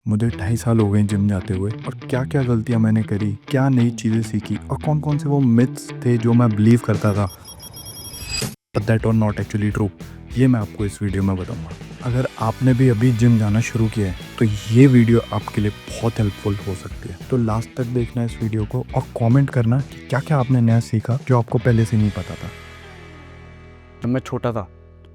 मुझे 2.5 साल हो गए जिम जाते हुए और क्या क्या गलतियाँ मैंने करी, क्या नई चीज़ें सीखी और कौन कौन से वो मिथ्स थे जो मैं बिलीव करता था, but that are not actually true. ये मैं आपको इस वीडियो में बताऊंगा। अगर आपने भी अभी जिम जाना शुरू किया है तो ये वीडियो आपके लिए बहुत हेल्पफुल हो सकती है। तो लास्ट तक देखना इस वीडियो को और कमेंट करना कि क्या क्या आपने नया सीखा जो आपको पहले से नहीं पता था। जब मैं छोटा था,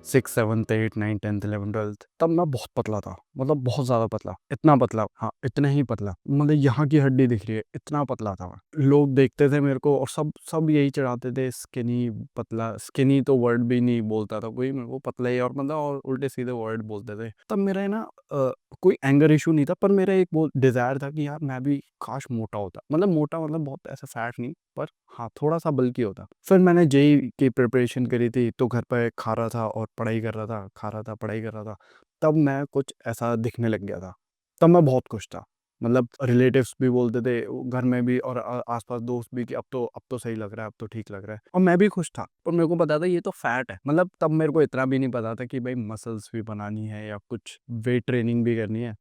6, 7, 8, 9, 10, 11, 12, तब मैं बहुत पतला था। मतलब बहुत ज़्यादा पतला, इतना पतला, हाँ इतना ही पतला, मतलब यहाँ की हड्डी दिख रही है, इतना पतला था मैं। लोग देखते थे मेरे को और सब सब यही चढ़ाते थे, स्किनी पतला। स्किनी तो वर्ड भी नहीं बोलता था कोई मेरे को, पतला ही और मतलब और उल्टे सीधे वर्ड बोलते थे। तब मेरा है ना कोई एंगर इशू नहीं था, पर मेरा एक वो डिज़ायर था कि यार मैं भी काश मोटा होता। मतलब मोटा मतलब बहुत ऐसा फैट नहीं, पर हाँ थोड़ा सा बल्कि होता। फिर मैंने जेई की प्रिपरेशन करी थी, तो घर पे खा रहा था और पढ़ाई कर रहा था, खा रहा था पढ़ाई कर रहा था। तब मैं कुछ ऐसा दिखने लग गया था। तब मैं बहुत खुश था। मतलब रिलेटिव्स भी बोलते थे घर में भी और आसपास दोस्त भी कि अब तो सही लग रहा है, अब तो ठीक लग रहा है, और मैं भी खुश था। पर मेरे को पता था ये तो फैट है। मतलब तब मेरे को इतना भी नहीं पता था कि भाई मसल्स भी बनानी है या कुछ वेट ट्रेनिंग भी करनी है,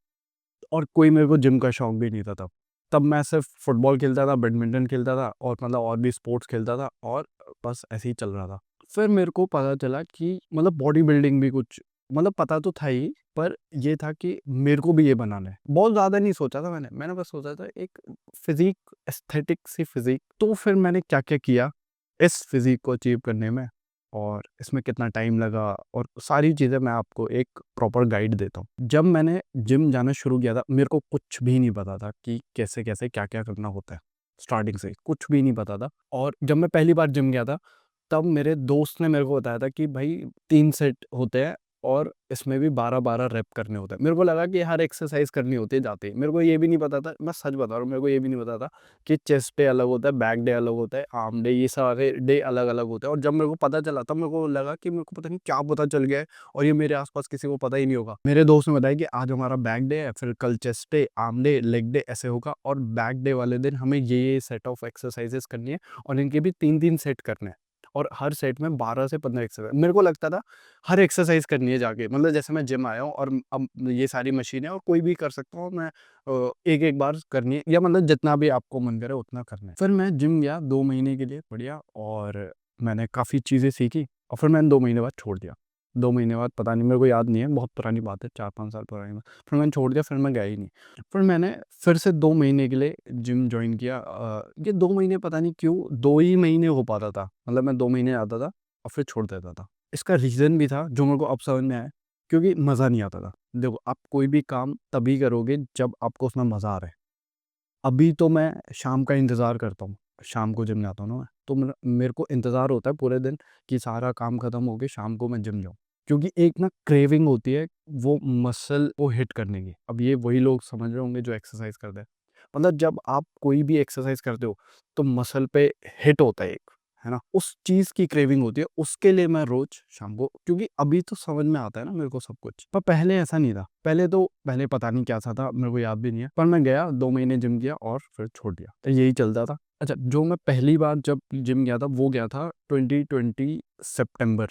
और कोई मेरे को जिम का शौक भी नहीं था तब। तब मैं सिर्फ फुटबॉल खेलता था, बैडमिंटन खेलता था और मतलब और भी स्पोर्ट्स खेलता था, और बस ऐसे ही चल रहा था। फिर मेरे को पता चला कि मतलब बॉडी बिल्डिंग भी कुछ, मतलब पता तो था ही, पर ये था कि मेरे को भी ये बनाना है। बहुत ज़्यादा नहीं सोचा था मैंने बस सोचा था एक फिजिक, एस्थेटिक सी फिजिक। तो फिर मैंने क्या क्या किया इस फिजिक को अचीव करने में, और इसमें कितना टाइम लगा, और सारी चीज़ें मैं आपको एक प्रॉपर गाइड देता हूँ। जब मैंने जिम जाना शुरू किया था, मेरे को कुछ भी नहीं पता था कि कैसे-कैसे, क्या-क्या करना होता है। स्टार्टिंग से ही कुछ भी नहीं पता था। और जब मैं पहली बार जिम गया था, तब मेरे दोस्त ने मेरे को बताया था कि भाई 3 सेट होते हैं और इसमें भी 12-12 रैप करने होते हैं। मेरे को लगा कि हर एक्सरसाइज़ करनी होती है जाते ही। मेरे को ये भी नहीं पता था, मैं सच बता रहा हूँ, मेरे को ये भी नहीं पता था कि चेस्ट डे अलग होता है, बैक डे अलग होता है, आर्म डे, ये सारे डे अलग-अलग होते हैं। और जब मेरे को पता चला तब मेरे को लगा कि मेरे को पता नहीं क्या पता चल गया है, और ये मेरे आस-पास किसी को पता ही नहीं होगा। मेरे दोस्त ने बताया कि आज हमारा बैक डे है, फिर कल chest day, arm day, leg day ऐसे होगा, और बैक डे वाले दिन हमें ये सेट ऑफ एक्सरसाइज़ेज़ करनी है, और इनके भी 3-3 सेट करने हैं, और हर सेट में 12 से 15 एक्सरसाइज़। मेरे को लगता था हर एक्सरसाइज़ करनी है जाके, मतलब जैसे मैं जिम आया हूँ और अब ये सारी मशीनें और कोई भी कर सकता हूँ मैं, एक-एक बार करनी है, या मतलब जितना भी आपको मन करे उतना करना है। फिर मैं जिम गया 2 महीने के लिए बढ़िया, और मैंने काफ़ी चीज़ें सीखी, और फिर मैंने 2 महीने बाद छोड़ दिया। 2 महीने बाद पता नहीं, मेरे को याद नहीं है, बहुत पुरानी बात है, 4-5 साल पुरानी बात। फिर मैंने छोड़ दिया, फिर मैं गया ही नहीं। फिर मैंने फिर से 2 महीने के लिए जिम जॉइन किया। ये 2 महीने पता नहीं क्यों 2 ही महीने हो पाता था। मतलब मैं 2 महीने आता था और फिर छोड़ देता था। इसका रीज़न भी था जो मेरे को अब समझ में आया, क्योंकि मज़ा नहीं आता था। देखो, आप कोई भी काम तभी करोगे जब आपको उसमें मज़ा आ रहा है। अभी तो मैं शाम का इंतज़ार करता हूँ। शाम को जिम जाता हूँ ना मैं, तो मेरा मेरे को इंतज़ार होता है पूरे दिन कि सारा काम खत्म हो के शाम को मैं जिम जाऊँ। क्योंकि एक ना क्रेविंग होती है वो मसल को हिट करने की। अब ये वही लोग समझ रहे होंगे जो एक्सरसाइज़ करते हैं। मतलब जब आप कोई भी एक्सरसाइज़ करते हो, तो मसल पे हिट होता है एक, है ना? उस चीज़ की क्रेविंग होती है, उसके लिए मैं रोज़ शाम को, क्योंकि अभी तो समझ में आता है ना मेरे को सब कुछ, पर पहले ऐसा नहीं था। पहले पता नहीं क्या सा था, मेरे को याद भी नहीं है। पर मैं गया, 2 महीने जिम किया और फिर छोड़ दिया। तो यही चलता था। अच्छा, जो मैं पहली बार जब जिम गया था, वो गया था 2020 सितंबर,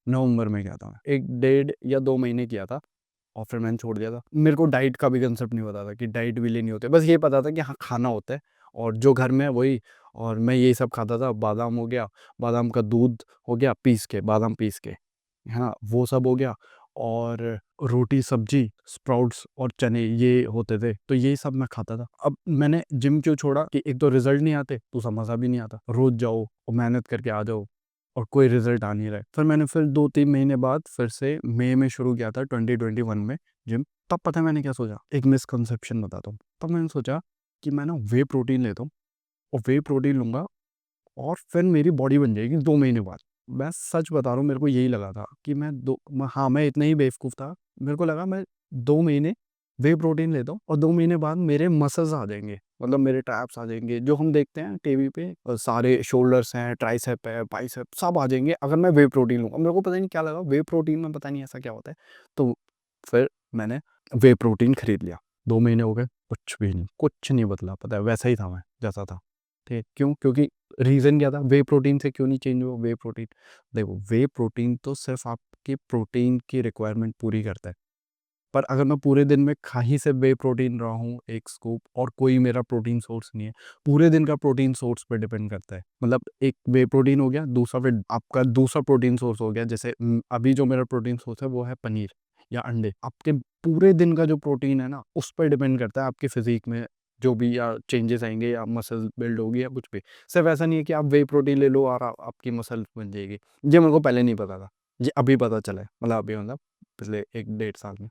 नवंबर में गया था मैं। 1 डेढ़ या 2 महीने किया था, और फिर मैंने छोड़ दिया था। मेरे को डाइट का भी कंसेप्ट नहीं पता था कि डाइट भी लेनी होती है। बस ये पता था कि हाँ, खाना होता है, और जो घर में है वही, और मैं यही सब खाता था। बादाम हो गया, बादाम का दूध हो गया पीस के, बादाम पीस के, हाँ, वो सब हो गया, और रोटी, सब्जी, स्प्राउट्स और चने ये होते थे, तो यही सब मैं खाता था। अब मैंने जिम क्यों छोड़ा कि एक तो रिज़ल्ट नहीं आते, दूसरा मज़ा भी नहीं आता। रोज़ जाओ और मेहनत करके आ जाओ, और कोई रिज़ल्ट आ नहीं रहा है। फिर मैंने 2-3 महीने बाद फिर से मई में शुरू किया था 2021 में जिम। तब पता है मैंने क्या सोचा? एक मिसकंसेप्शन बताता हूँ। तब मैंने सोचा कि मैं ना व्हे प्रोटीन लेता हूँ, और व्हे प्रोटीन लूँगा और फिर मेरी बॉडी बन जाएगी 2 महीने बाद। मैं सच बता रहा हूँ, मेरे को यही लगा था कि मैं इतना ही बेवकूफ़ था। मेरे को लगा मैं 2 महीने व्हे प्रोटीन लेता हूँ और 2 महीने बाद मेरे मसल्स आ जाएँगे। मतलब मेरे ट्रैप्स आ जाएँगे, जो हम देखते हैं टीवी पे, सारे शोल्डर्स हैं, ट्राइसेप है, बाइसेप सब आ जाएँगे अगर मैं व्हे प्रोटीन लूँगा। मेरे को पता नहीं क्या लगा, व्हे प्रोटीन में पता नहीं ऐसा क्या होता है। तो फिर मैंने व्हे प्रोटीन खरीद लिया। 2 महीने हो गए, कुछ भी नहीं, कुछ नहीं बदला, पता है वैसा ही था मैं, जैसा था। ठीक है, क्यों? क्योंकि रीज़न क्या था, व्हे प्रोटीन से क्यों नहीं चेंज हुआ व्हे प्रोटीन? देखो, व्हे प्रोटीन तो सिर्फ़ आपकी प्रोटीन की रिक्वायरमेंट पूरी करता है। पर अगर मैं पूरे दिन में खा ही सिर्फ वे प्रोटीन रहा हूँ 1 स्कूप और कोई मेरा प्रोटीन सोर्स नहीं है, पूरे दिन का प्रोटीन सोर्स पे डिपेंड करता है। मतलब एक वे प्रोटीन हो गया, दूसरा फिर आपका दूसरा प्रोटीन सोर्स हो गया, जैसे अभी जो मेरा प्रोटीन सोर्स है वो है पनीर या अंडे। आपके पूरे दिन का जो प्रोटीन है ना, उस पर डिपेंड करता है आपकी फिज़ीक में जो भी या चेंजेस आएँगे या मसल बिल्ड होगी या कुछ भी। सिर्फ ऐसा नहीं है कि आप वे प्रोटीन ले लो और आपकी मसल बन जाएगी। ये मेरे को पहले नहीं पता था। ये अभी पता चला है। मतलब अभी मतलब पिछले 1 डेढ़ साल में।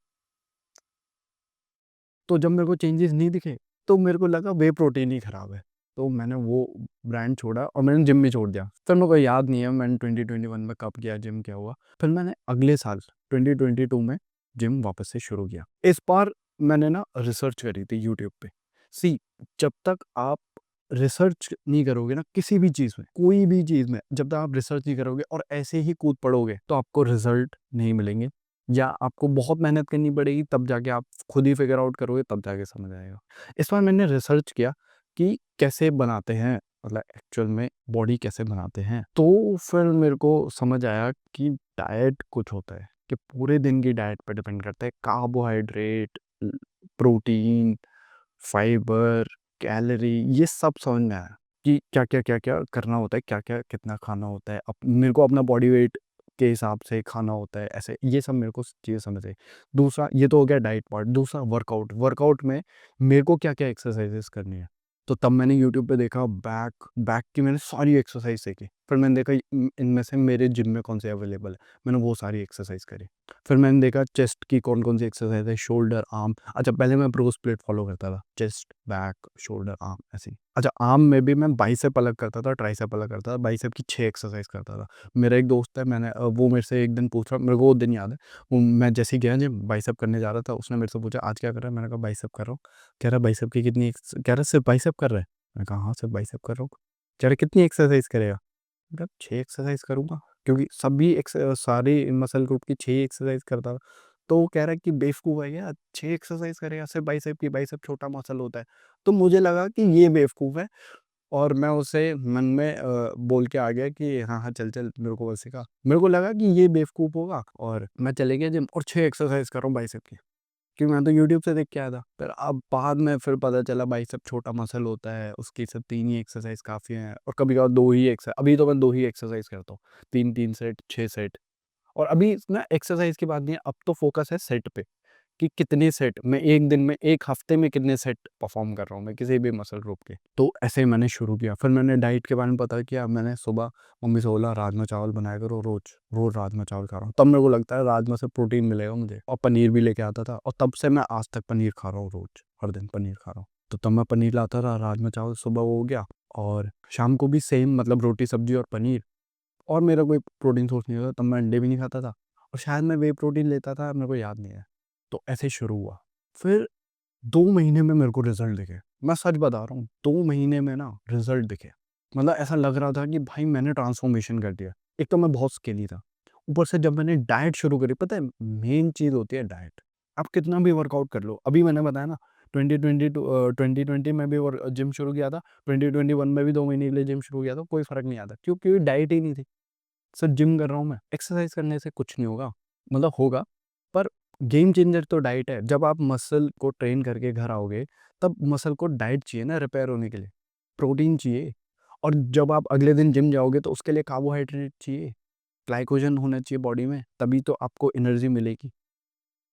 तो जब मेरे को चेंजेस नहीं दिखे, तो मेरे को लगा वे प्रोटीन ही खराब है। तो मैंने वो ब्रांड छोड़ा और मैंने जिम भी छोड़ दिया। फिर मेरे को याद नहीं है मैंने 2021 में कब किया जिम, क्या हुआ। फिर मैंने अगले साल 2022 में जिम वापस से शुरू किया। इस बार मैंने ना रिसर्च करी थी यूट्यूब पे। सी, जब तक आप रिसर्च नहीं करोगे ना किसी भी चीज़ में, कोई भी चीज़ में, जब तक आप रिसर्च नहीं करोगे और ऐसे ही कूद पड़ोगे, तो आपको रिज़ल्ट नहीं मिलेंगे। या आपको बहुत मेहनत करनी पड़ेगी, तब जाके आप खुद ही फिगर आउट करोगे, तब जाके समझ आएगा। इस बार मैंने रिसर्च किया कि कैसे बनाते हैं, मतलब एक्चुअल में बॉडी कैसे बनाते हैं। तो फिर मेरे को समझ आया कि डाइट कुछ होता है, कि पूरे दिन की डाइट पे डिपेंड करता है। कार्बोहाइड्रेट, प्रोटीन, फाइबर, कैलोरी, ये सब समझ में आया कि क्या-क्या करना होता है, क्या-क्या कितना खाना होता है। अब मेरे को अपना बॉडी वेट के हिसाब से खाना होता है, ऐसे ये सब मेरे को चीज़ें समझ आई। दूसरा ये तो हो गया डाइट पार्ट, दूसरा वर्कआउट। वर्कआउट में मेरे को क्या-क्या एक्सरसाइज़ेज़ करनी है। तो तब मैंने यूट्यूब पे देखा बैक बैक की मैंने सारी एक्सरसाइज़ सीखी। फिर मैंने देखा इनमें से मेरे जिम में कौन-सी अवेलेबल है, मैंने वो सारी एक्सरसाइज़ करी। फिर मैंने देखा चेस्ट की कौन-कौन सी एक्सरसाइज़ है, शोल्डर, आर्म। अच्छा, पहले मैं प्रो स्प्लिट फ़ॉलो करता था, चेस्ट, बैक, शोल्डर, आर्म ऐसे ही। अच्छा, आर्म में भी मैं बाइसेप अलग करता था, ट्राइसेप अलग करता था, बाइसेप की 6 एक्सरसाइज़ करता था। मेरा एक दोस्त है, वो मेरे से एक दिन पूछ रहा, मेरे को वो दिन याद है, वो मैं जैसे ही गया जिम बाइसेप करने जा रहा था, उसने मेरे से पूछा, "आज क्या कर रहा है?" मैंने कहा, "बाइसेप कर रहा हूँ।" कह रहा, "बाइसेप की कितनी कह रहा, "सिर्फ बाइसेप कर रहा है?" मैंने कहा, "हाँ, सिर्फ बाइसेप कर रहा हूँ।" कह रहा, "कितनी एक्सरसाइज़ करेगा?" मैंने कहा, "6 एक्सरसाइज़ करूँगा।" क्योंकि सारी मसल ग्रुप की 6 एक्सरसाइज़ करता था। तो वो कह रहा है कि बेवकूफ़ है क्या? 6 एक्सरसाइज़ करेगा सिर्फ़ बाइसेप की, बाइसेप छोटा मसल होता है। तो मुझे लगा कि ये बेवकूफ़ है और मैं उसे मन में बोल के आ गया कि हाँ, हाँ, चल, चल मेरे को बस सिखा। मेरे को लगा कि ये बेवकूफ़ होगा और मैं चले गया जिम और 6 एक्सरसाइज़ कर रहा हूँ बाइसेप की। क्योंकि मैं तो यूट्यूब से देख के आया था। फिर अब बाद में फिर पता चला बाइसेप छोटा मसल होता है, उसकी सिर्फ़ 3 ही एक्सरसाइज़ काफ़ी हैं और कभी-कभार 2 ही अभी तो मैं 2 ही एक्सरसाइज़ करता हूँ। 3-3 सेट, 6 सेट। और अभी ना एक्सरसाइज़ की बात नहीं है, अब तो फ़ोकस है सेट पे, कि कितने सेट मैं 1 दिन में, 1 हफ्ते में कितने सेट परफ़ॉर्म कर रहा हूँ मैं किसी भी मसल ग्रुप के। तो ऐसे ही मैंने शुरू किया। फिर मैंने डाइट के बारे में पता किया। मैंने सुबह मम्मी से बोला राजमा चावल बनाया करो रोज़, रोज़ राजमा चावल खा रहा हूँ। तब मेरे को लगता है राजमा से प्रोटीन मिलेगा मुझे और पनीर भी लेके आता था और तब से मैं आज तक पनीर खा रहा हूँ रोज़, हर दिन पनीर खा रहा हूँ। तो तब मैं पनीर लाता था, राजमा चावल सुबह वो हो गया और शाम को भी सेम, मतलब रोटी, सब्ज़ी और पनीर। और मेरा कोई प्रोटीन सोर्स नहीं होता, तब मैं अंडे भी नहीं खाता था और शायद मैं वे प्रोटीन लेता था, मेरे को याद नहीं है। तो ऐसे शुरू हुआ। फिर 2 महीने में मेरे को रिज़ल्ट दिखे। मैं सच बता रहा हूँ, 2 महीने में ना रिज़ल्ट दिखे। मतलब ऐसा लग रहा था कि भाई मैंने ट्रांसफ़ॉर्मेशन कर दिया। एक तो मैं बहुत स्किनी था। ऊपर से जब मैंने डाइट शुरू करी, पता है मेन चीज़ होती है डाइट। आप कितना भी वर्कआउट कर लो। अभी मैंने बताया ना 2020 में भी जिम शुरू किया था। 2021 में भी 2 महीने के लिए जिम शुरू किया था, कोई फ़र्क नहीं आता क्योंकि डाइट ही नहीं थी। सिर्फ जिम कर रहा हूँ मैं। एक्सरसाइज़ करने से कुछ नहीं होगा, मतलब होगा, पर गेम चेंजर तो डाइट है। जब आप मसल को ट्रेन करके घर आओगे, तब मसल को डाइट चाहिए ना रिपेयर होने के लिए, प्रोटीन चाहिए और जब आप अगले दिन जिम जाओगे तो उसके लिए कार्बोहाइड्रेट चाहिए, ग्लाइकोजन होना चाहिए बॉडी में, तभी तो आपको एनर्जी मिलेगी,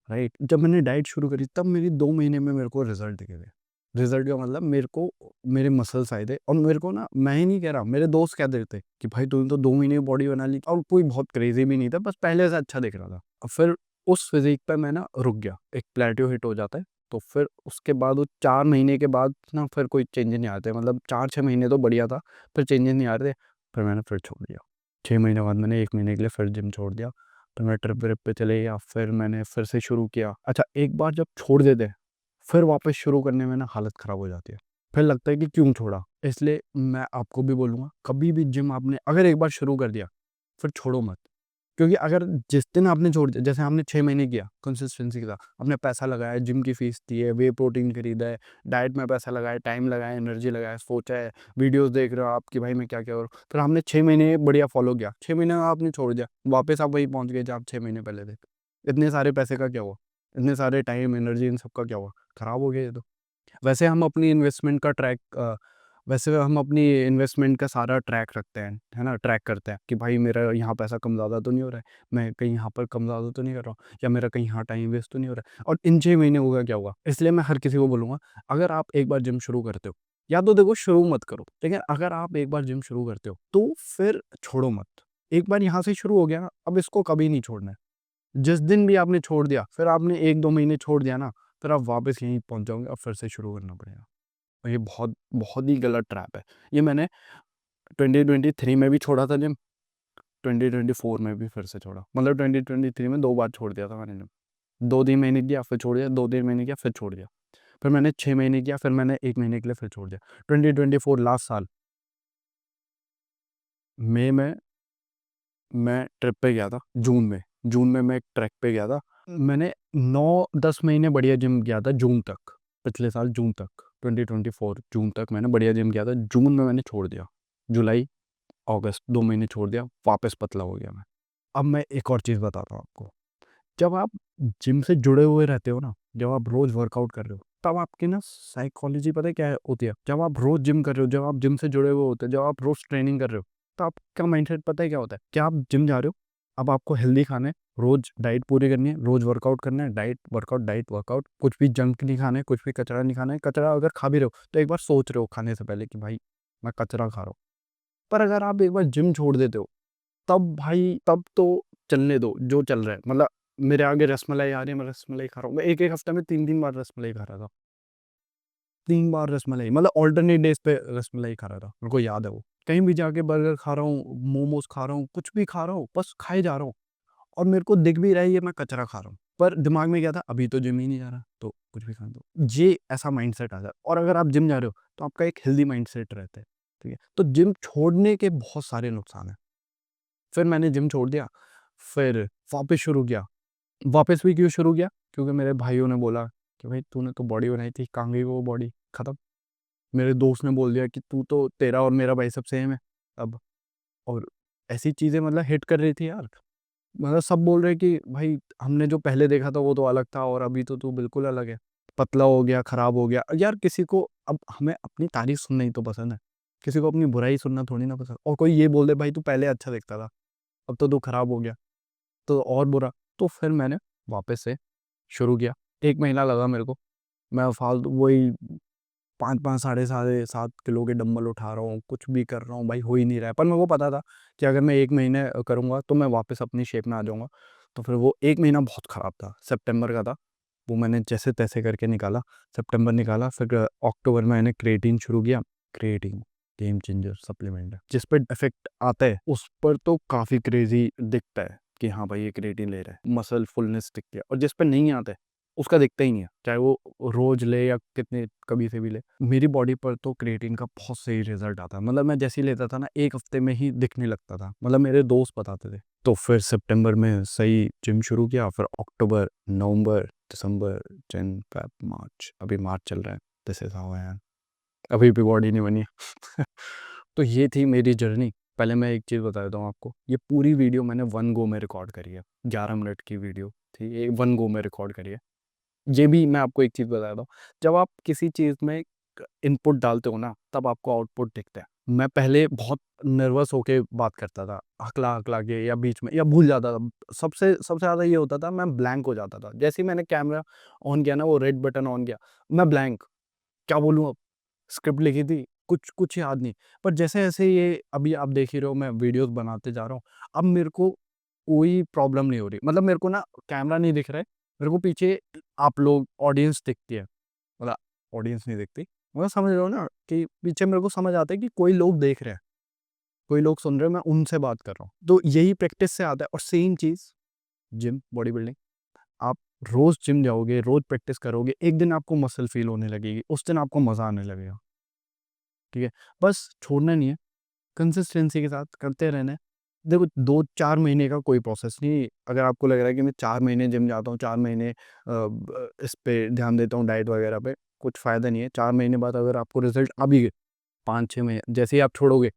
राइट? जब मैंने डाइट शुरू करी तब मेरी 2 महीने में मेरे को रिज़ल्ट दिखे थे। रिज़ल्ट का मतलब मेरे को मेरे मसल्स आए थे और मेरे को ना, मैं ही नहीं कह रहा, मेरे दोस्त कह रहे थे कि भाई तूने तो 2 महीने में बॉडी बना ली और कोई बहुत क्रेज़ी भी नहीं था, बस पहले से अच्छा दिख रहा था। और फिर उस फ़िज़ीक पे मैं ना रुक गया, एक प्लेटेउ हिट हो जाता है, तो फिर उसके बाद वो 4 महीने के बाद ना फिर कोई चेंज नहीं आते, मतलब 4-6 महीने तो बढ़िया था, फिर चेंजेस नहीं आ रहे थे, फिर मैंने फिर छोड़ दिया। 6 महीने बाद मैंने 1 महीने के लिए फिर जिम छोड़ दिया। तो मैं ट्रिप-व्रिप पे चले गया, फिर मैंने फिर से शुरू किया। अच्छा, एक बार जब छोड़ देते हैं, फिर वापस शुरू करने में ना हालत ख़राब हो जाती है। फिर लगता है कि क्यों छोड़ा? इसलिए मैं आपको भी बोलूँगा, कभी भी जिम आपने अगर एक बार शुरू कर दिया, फिर छोड़ो मत। क्योंकि अगर जिस दिन आपने छोड़ दिया, जैसे आपने 6 महीने किया कंसिस्टेंसी के साथ, आपने पैसा लगाया, जिम की फ़ीस दी है, वे प्रोटीन खरीदा है, डाइट में पैसा लगाया, टाइम लगाया, एनर्जी लगाया, सोचा है, वीडियोज़ देख रहे हो आप कि भाई मैं क्या-क्या करूँ। फिर आपने 6 महीने बढ़िया फ़ॉलो किया, 6 महीने में आपने छोड़ दिया, वापस आप वहीं पहुँच गए जहाँ आप 6 महीने पहले थे। इतने सारे पैसे का क्या हुआ? इतने सारे टाइम, एनर्जी इन सब का क्या हुआ? खराब हो गया ये तो। वैसे हम अपनी इन्वेस्टमेंट का वैसे हम अपनी इन्वेस्टमेंट का सारा ट्रैक रखते हैं, है ना? ट्रैक करते हैं कि भाई मेरा यहाँ पैसा कम ज़्यादा तो नहीं हो रहा है, मैं कहीं यहाँ पर कम ज़्यादा तो नहीं कर रहा हूँ, या मेरा कहीं यहाँ टाइम वेस्ट तो नहीं हो रहा है। और इन 6 महीने होगा क्या हुआ? इसलिए मैं हर किसी को बोलूँगा, अगर आप एक बार जिम शुरू करते हो, या तो देखो शुरू मत करो, लेकिन अगर आप एक बार जिम शुरू करते हो, तो फिर छोड़ो मत। एक बार यहाँ से शुरू हो गया ना, अब इसको कभी नहीं छोड़ना है। जिस दिन भी आपने छोड़ दिया, फिर आपने 1-2 महीने छोड़ दिया ना, फिर आप वापस यहीं पहुँच जाओगे और फिर से शुरू करना पड़ेगा। और ये बहुत, बहुत ही गलत ट्रैप है। ये मैंने 2023 में भी छोड़ा था जिम, 2024 में भी फिर से छोड़ा। मतलब 2023 में 2 बार छोड़ दिया था मैंने जिम। 2-3 महीने किया, फिर छोड़ दिया, 2-3 महीने किया, फिर छोड़ दिया। फिर मैंने 6 महीने किया, फिर मैंने 1 महीने के लिए फिर छोड़ दिया। 2024 लास्ट साल, मई में मैं ट्रिप पे गया था, जून में। जून में मैं एक ट्रैक पे गया था। मैंने 9-10 महीने बढ़िया जिम किया था जून तक, पिछले साल जून तक, 2024 जून तक मैंने बढ़िया जिम किया था। जून में मैंने छोड़ दिया। जुलाई, अगस्त 2 महीने छोड़ दिया, वापस पतला हो गया मैं। अब मैं एक और चीज़ बताता हूँ आपको। जब आप जिम से जुड़े हुए रहते हो ना, जब आप रोज़ वर्कआउट कर रहे हो, तब आपकी ना साइकोलॉजी पता है क्या होती है? जब आप रोज़ जिम कर रहे हो, जब आप जिम से जुड़े हुए होते हो, जब आप रोज़ ट्रेनिंग कर रहे हो, तो आपका माइंडसेट पता है क्या होता है? कि आप जिम जा रहे हो, अब आपको हेल्दी खाना है, रोज़ डाइट पूरी करनी है, रोज़ वर्कआउट करना है, डाइट, वर्कआउट, कुछ भी जंक नहीं खाना है, कुछ भी कचरा नहीं खाना है। कचरा अगर खा भी रहे हो, तो एक बार सोच रहे हो खाने से पहले कि भाई मैं कचरा खा रहा हूँ। पर अगर आप एक बार जिम छोड़ देते हो, तब भाई तब तो चलने दो जो चल रहा है। मतलब मेरे आगे रसमलाई आ रही है, मैं रसमलाई खा रहा हूँ। मैं एक-एक हफ्ते में 3-3 बार रसमलाई खा रहा था। 3 बार रसमलाई, मतलब अल्टरनेट डेज़ पे रसमलाई खा रहा था। मेरे को याद है वो। कहीं भी जाके बर्गर खा रहा हूँ, मोमोज़ खा रहा हूँ, कुछ भी खा रहा हूँ, बस खाए जा रहा हूँ और मेरे को दिख भी रहा है ये मैं कचरा खा रहा हूँ। पर दिमाग में क्या था, अभी तो जिम ही नहीं जा रहा, तो कुछ भी खाने दो। ये ऐसा माइंडसेट आ जाता है। और अगर आप जिम जा रहे हो, तो आपका एक हेल्दी माइंडसेट रहता है, ठीक है? तो जिम छोड़ने के बहुत सारे नुकसान हैं। फिर मैंने जिम छोड़ दिया, फिर वापस शुरू किया। वापस भी क्यों शुरू किया? क्योंकि मेरे भाइयों ने बोला कि भाई तूने तो बॉडी बनाई थी, कहाँ गई वो बॉडी? खत्म। मेरे दोस्त ने बोल दिया कि तू तो, तेरा और मेरा बाइसेप सेम है अब। और ऐसी चीज़ें मतलब हिट कर रही थी यार। मतलब सब बोल रहे कि भाई हमने जो पहले देखा था वो तो अलग था और अभी तो तू बिल्कुल अलग है। पतला हो गया, खराब हो गया। यार किसी को अब हमें अपनी तारीफ सुनना ही तो पसंद है। किसी को अपनी बुराई सुनना थोड़ी ना पसंद। और कोई ये बोल दे भाई तू पहले अच्छा दिखता था, अब तो तू खराब हो गया, तो और बुरा। तो फिर मैंने वापस से शुरू किया। 1 महीना लगा मेरे को। मैं फालतू वही 5-5 साढ़े 7 किलो के डंबल उठा रहा हूँ, कुछ भी कर रहा हूँ, भाई हो ही नहीं रहा है। पर मेरे को पता था कि अगर मैं 1 महीने करूँगा तो मैं वापस अपनी शेप में आ जाऊँगा। तो फिर वो 1 महीना बहुत ख़राब था, सितंबर का था। वो मैंने जैसे-तैसे करके निकाला, सितंबर निकाला, फिर अक्टूबर में मैंने क्रिएटिन शुरू किया। क्रिएटिन गेम चेंजर सप्लीमेंट है। जिस पे इफ़ेक्ट आता है, उस पर तो काफ़ी क्रेज़ी दिखता है कि हाँ भाई ये क्रिएटिन ले रहा है, मसल फुलनेस दिखती है। और जिस पे नहीं आता है, उसका दिखता ही नहीं है, चाहे वो रोज़ ले या कितने कभी से भी ले। मेरी बॉडी पर तो क्रिएटिन का बहुत सही रिज़ल्ट आता है। मतलब मैं जैसे ही लेता था ना, 1 हफ्ते में ही दिखने लगता था। मतलब मेरे दोस्त बताते थे। तो फिर सितंबर में सही जिम शुरू किया, फिर अक्टूबर, नवंबर, दिसंबर, जन, फ़ेब, मार्च, अभी मार्च चल रहा है। This is how I am. अभी भी बॉडी नहीं बनी। तो ये थी मेरी जर्नी। पहले मैं एक चीज़ बता देता हूँ आपको, ये पूरी वीडियो मैंने 1 गो में रिकॉर्ड करी है। 11 मिनट की वीडियो थी, ये 1 गो में रिकॉर्ड करी है। ये भी मैं आपको एक चीज़ बता देता हूँ, जब आप किसी चीज़ में इनपुट डालते हो ना, तब आपको आउटपुट दिखता है। मैं पहले बहुत नर्वस होके बात करता था, हकला-हकला के या बीच में, या भूल जाता था। सबसे सबसे ज़्यादा ये होता था, मैं ब्लैंक हो जाता था। जैसे ही मैंने कैमरा ऑन किया ना, वो रेड बटन ऑन किया, मैं ब्लैंक, क्या बोलूँ अब? स्क्रिप्ट लिखी थी, कुछ कुछ याद नहीं। पर जैसे-जैसे ये अभी आप देख ही रहे हो, मैं वीडियोज़ बनाते जा रहा हूँ, अब मेरे को कोई प्रॉब्लम नहीं हो रही। मतलब मेरे को ना कैमरा नहीं दिख रहा है, मेरे को पीछे आप लोग, ऑडियंस दिखती है। मतलब ऑडियंस नहीं दिखती, मतलब समझ रहे हो ना कि पीछे मेरे को समझ आता है कि कोई लोग देख रहे हैं, कोई लोग सुन रहे हैं, मैं उनसे बात कर रहा हूँ। तो यही प्रैक्टिस से आता है। और सेम चीज़ जिम, बॉडी बिल्डिंग, आप रोज़ जिम जाओगे, रोज़ प्रैक्टिस करोगे, एक दिन आपको मसल फ़ील होने लगेगी, उस दिन आपको मज़ा आने लगेगा, ठीक है? बस छोड़ना नहीं है, कंसिस्टेंसी के साथ करते रहना है। देखो 2-4 महीने का कोई प्रोसेस नहीं। अगर आपको लग रहा है कि मैं 4 महीने जिम जाता हूँ, 4 महीने इस पे ध्यान देता हूँ डाइट वगैरह पे, कुछ फ़ायदा नहीं है। 4 महीने बाद अगर आपको रिज़ल्ट आ भी गए, 5-6 महीने जैसे ही आप छोड़ोगे,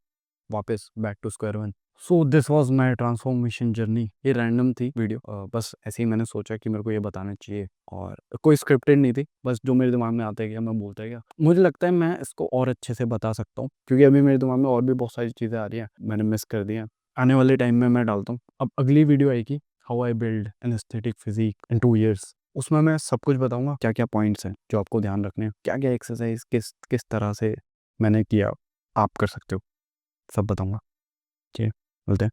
वापस back to square one, so this was my transformation journey. ये रैंडम थी वीडियो, बस ऐसे ही मैंने सोचा कि मेरे को ये बताना चाहिए, और कोई स्क्रिप्टेड नहीं थी, बस जो मेरे दिमाग में आता गया मैं बोलता गया। मुझे लगता है मैं इसको और अच्छे से बता सकता हूँ, क्योंकि अभी मेरे दिमाग में और भी बहुत सारी चीज़ें आ रही हैं, मैंने मिस कर दी हैं। आने वाले टाइम में मैं डालता हूँ। अब अगली वीडियो आएगी, how I build an aesthetic physique in 2 years. उसमें मैं सब कुछ बताऊँगा, क्या-क्या पॉइंट्स हैं जो आपको ध्यान रखने हैं, क्या-क्या एक्सरसाइज़ किस किस तरह से मैंने किया, आप कर सकते हो, सब बताऊँगा। चलिए, मिलते हैं।